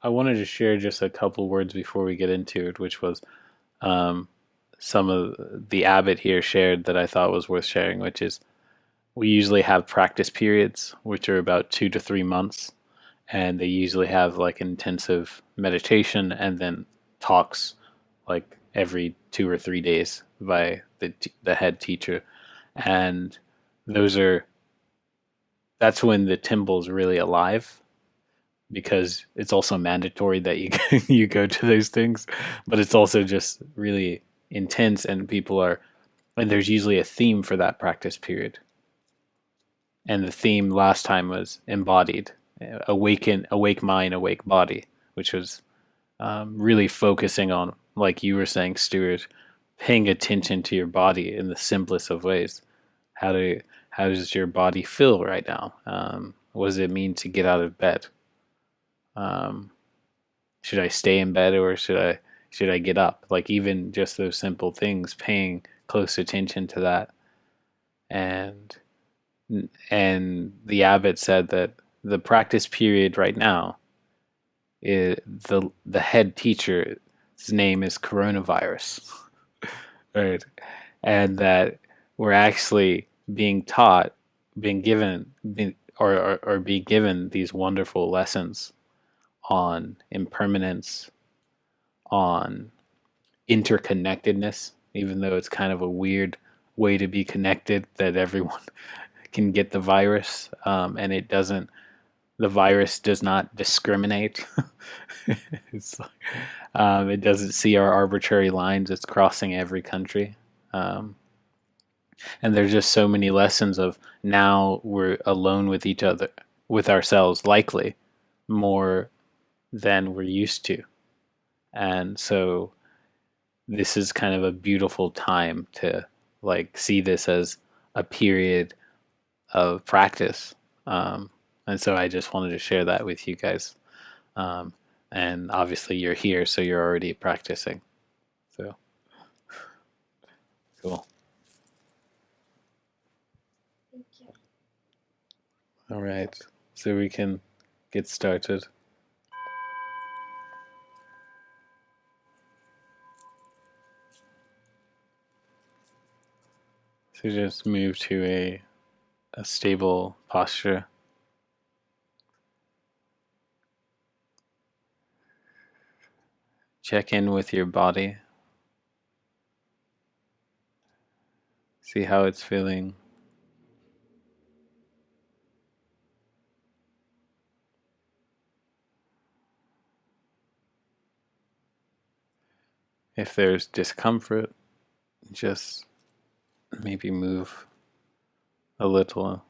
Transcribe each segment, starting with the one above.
I wanted to share just a couple words before we get into it, which was um, some of the abbot here shared that I thought was worth sharing, which is we usually have practice periods, which are about 2 to 3 months, and they usually have like intensive meditation and then talks like every 2 or 3 days by the head teacher, and those are that's when the temple's really alive because it's also mandatory that you you go to those things, but it's also just really intense, and there's usually a theme for that practice period. And the theme last time was embodied, awake mind, awake body, which was really focusing on, like you were saying, Stuart, paying attention to your body in the simplest of ways. How do how does your body feel right now? What does it mean to get out of bed? Um, should I stay in bed or should I get up? Like even just those simple things, paying close attention to that. And the abbot said that the practice period right now is the head teacher's name is coronavirus, right? And that we're actually being taught, being given, or be given these wonderful lessons on impermanence, on interconnectedness, even though it's kind of a weird way to be connected that everyone can get the virus, and the virus does not discriminate. It's like, it doesn't see our arbitrary lines. It's crossing every country. Um, and there's just so many lessons of now we're alone with each other, with ourselves, likely more than we're used to. And so this is kind of a beautiful time to like see this as a period of practice. And so I just wanted to share that with you guys. Um, and obviously you're here, so you're already practicing. So cool. All right. So we can get started. So just move to a stable posture. Check in with your body. See how it's feeling. If there's discomfort, just maybe move a little.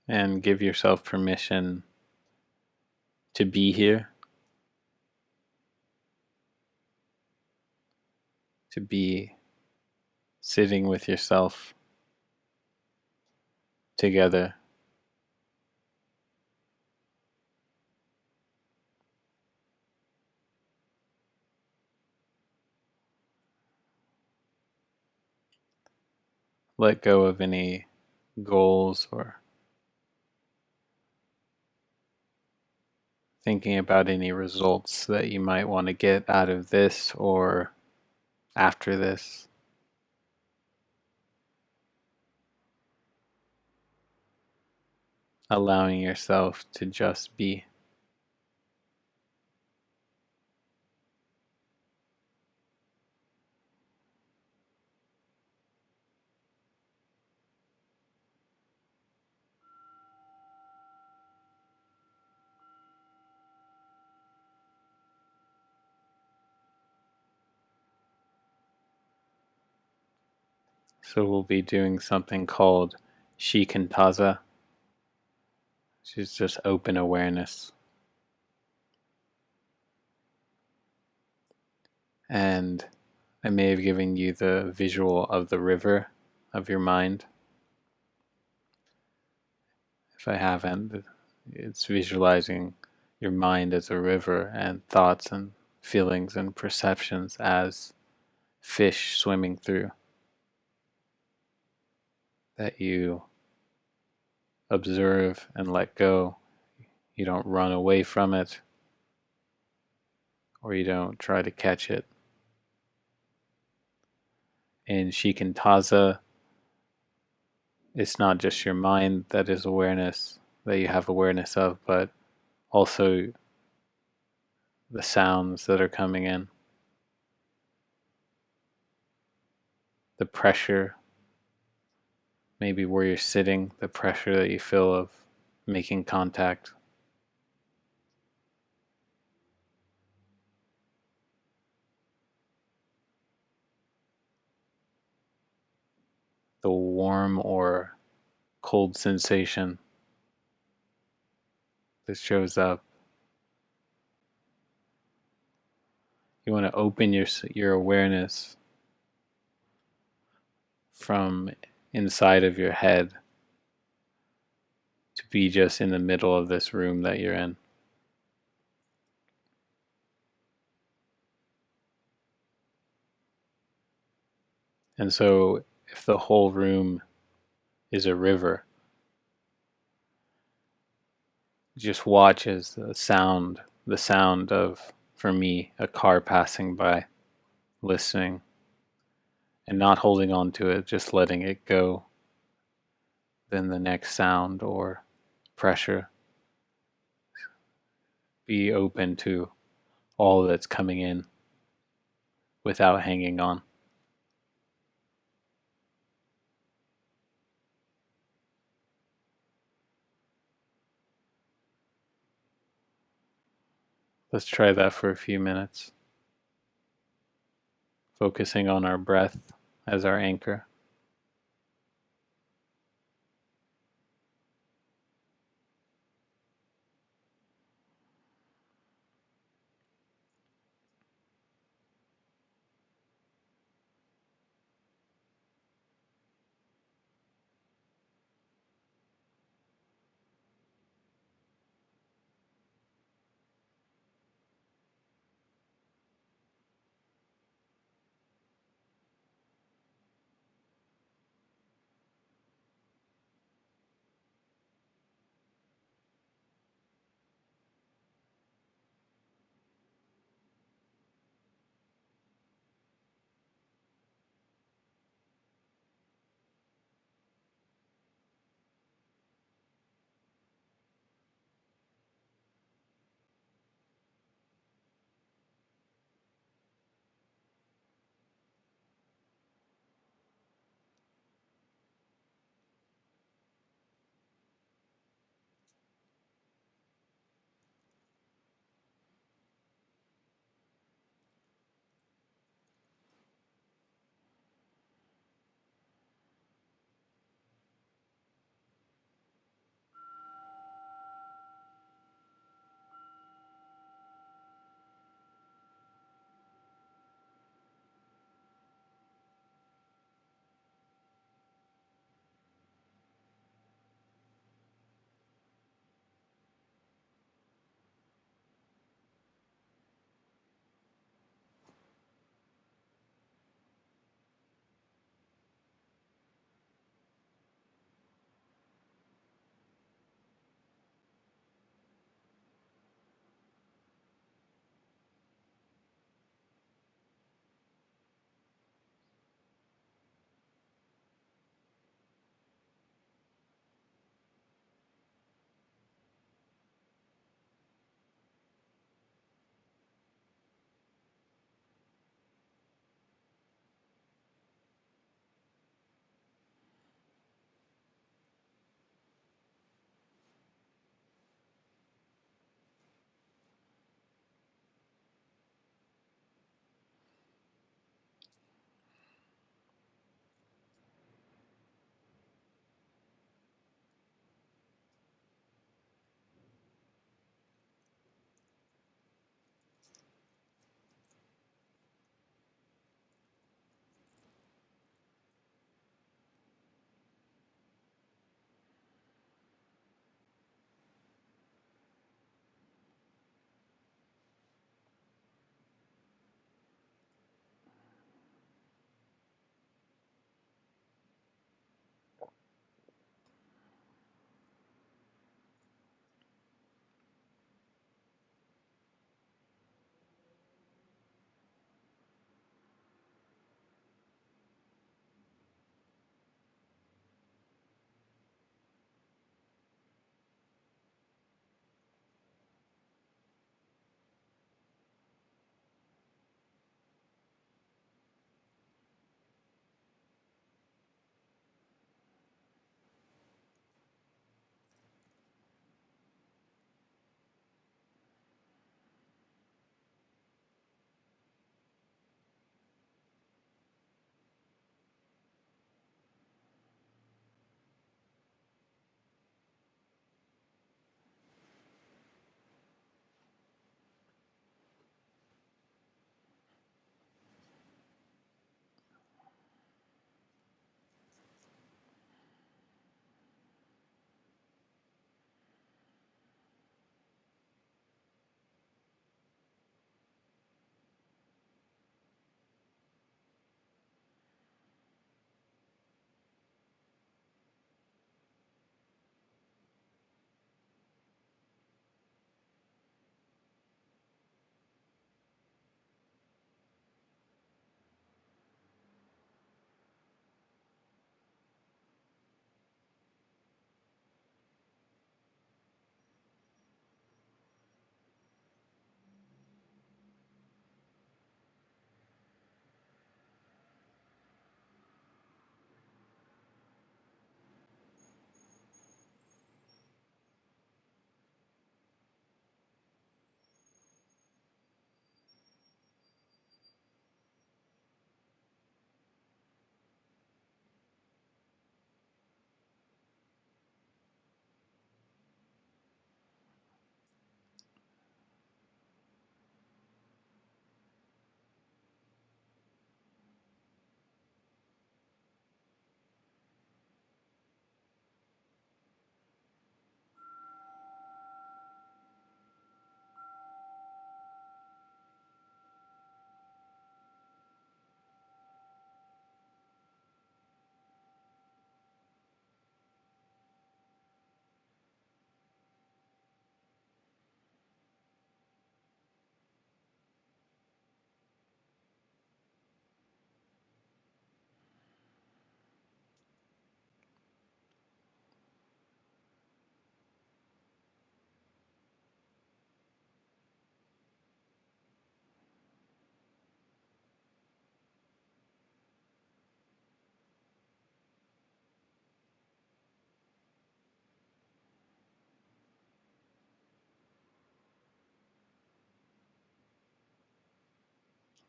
And give yourself permission to be here, to be sitting with yourself together. Let go of any goals or thinking about any results that you might want to get out of this or after this. Allowing yourself to just be. So we'll be doing something called shikantaza, which is just open awareness. And I may have given you the visual of the river of your mind. if I haven't, it's visualizing your mind as a river and thoughts and feelings and perceptions as fish swimming through, that you observe and let go. You don't run away from it, or you don't try to catch it. In Shikantaza, it's not just your mind that is awareness, that you have awareness of, but also the sounds that are coming in, the pressure, maybe where you're sitting, the pressure that you feel of making contact. The warm or cold sensation that shows up. You want to open your awareness from inside of your head to be just in the middle of this room that you're in. And so if the whole room is a river, just watch as the sound of, for me, a car passing by, listening and not holding on to it, just letting it go. Then the next sound or pressure, be open to all that's coming in without hanging on. Let's try that for a few minutes, focusing on our breath as our anchor.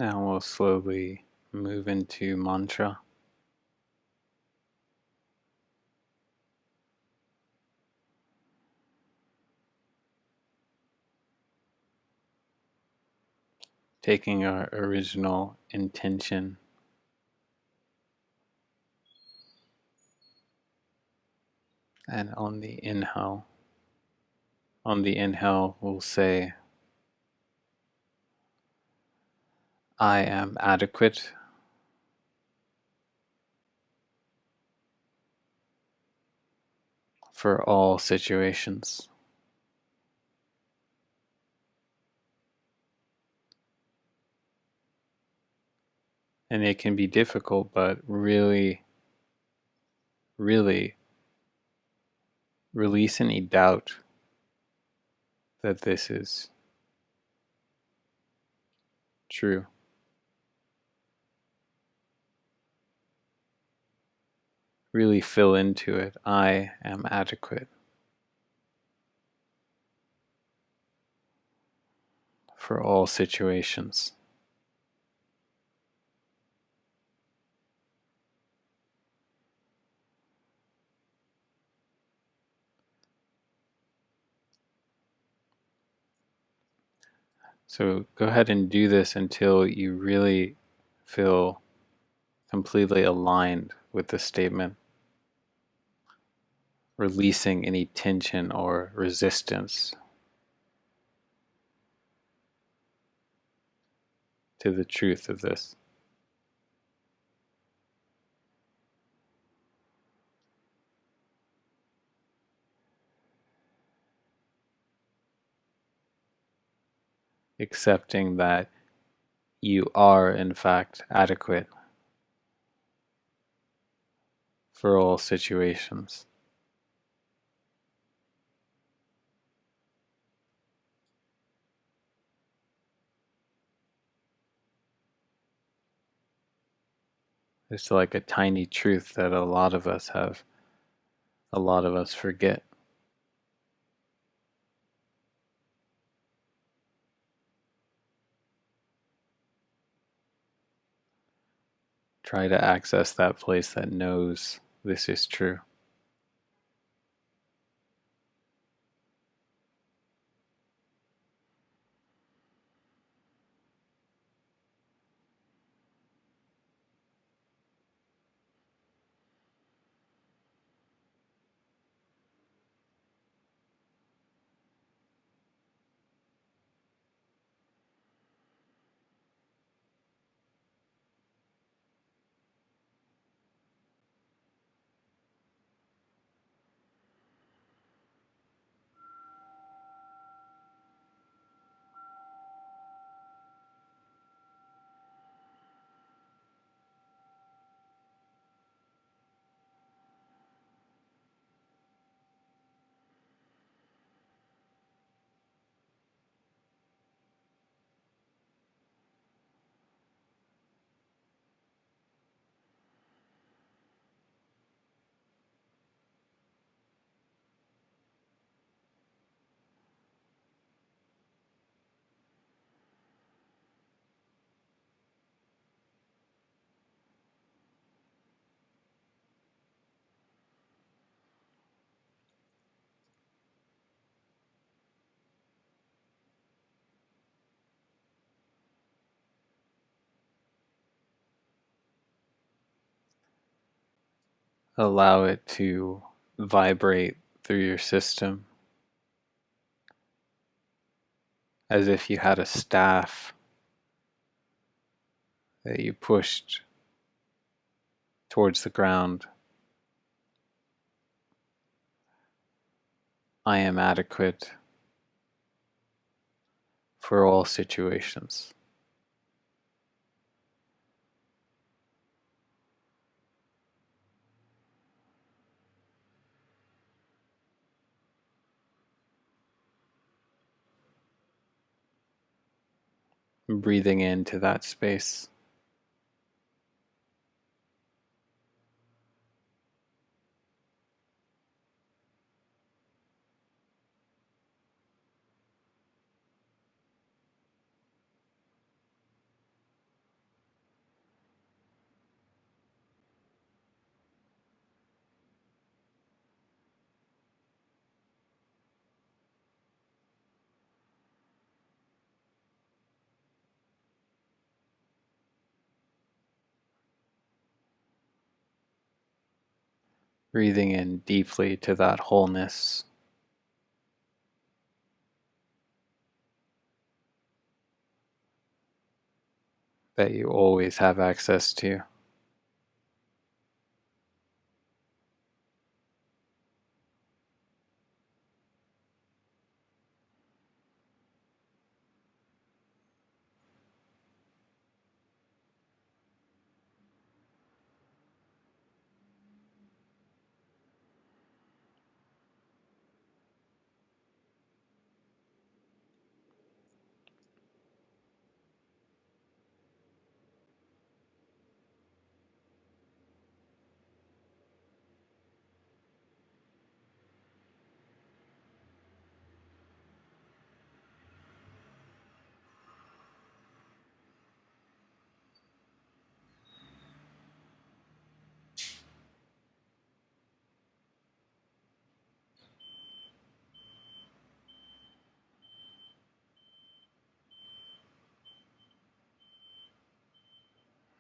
Now we'll slowly move into mantra. Taking our original intention and on the inhale, we'll say, I am adequate for all situations. And it can be difficult, but really, really release any doubt that this is true. Really fill into it. I am adequate for all situations. So go ahead and do this until you really feel completely aligned with the statement, releasing any tension or resistance to the truth of this. Accepting that you are, in fact, adequate for all situations. It's like a tiny truth that a lot of us have, a lot of us forget. Try to access that place that knows this is true. Allow it to vibrate through your system as if you had a staff that you pushed towards the ground. I am adequate for all situations. Breathing into that space. breathing in deeply to that wholeness that you always have access to.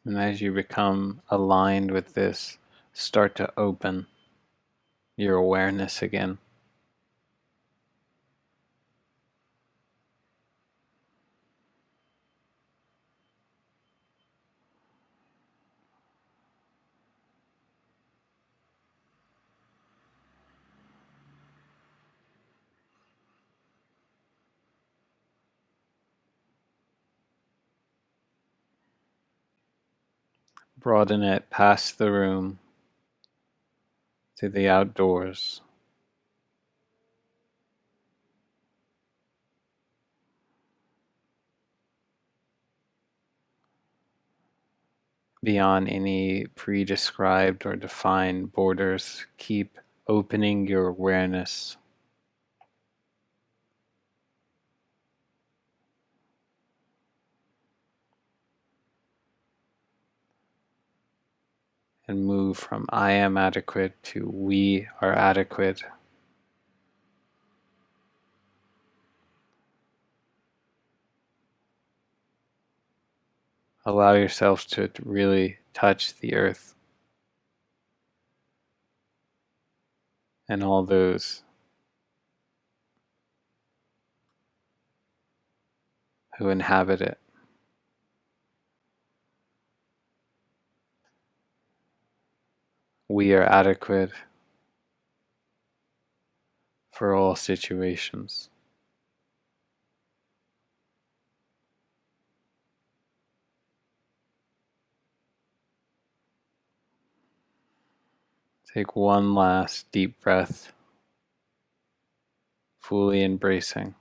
And as you become aligned with this, start to open your awareness again. Broaden it past the room to the outdoors. Beyond any pre-described or defined borders, keep opening your awareness. And move from I am adequate to we are adequate. Allow yourself to really touch the earth and all those who inhabit it. We are adequate for all situations. Take one last deep breath, fully embracing,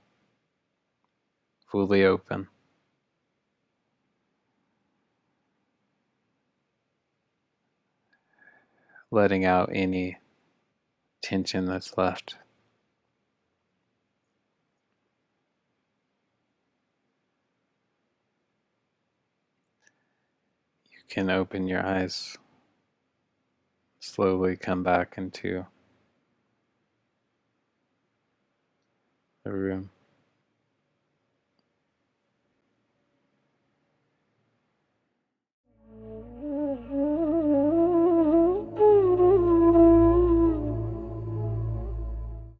fully open. Letting out any tension that's left. You can open your eyes, slowly come back into the room.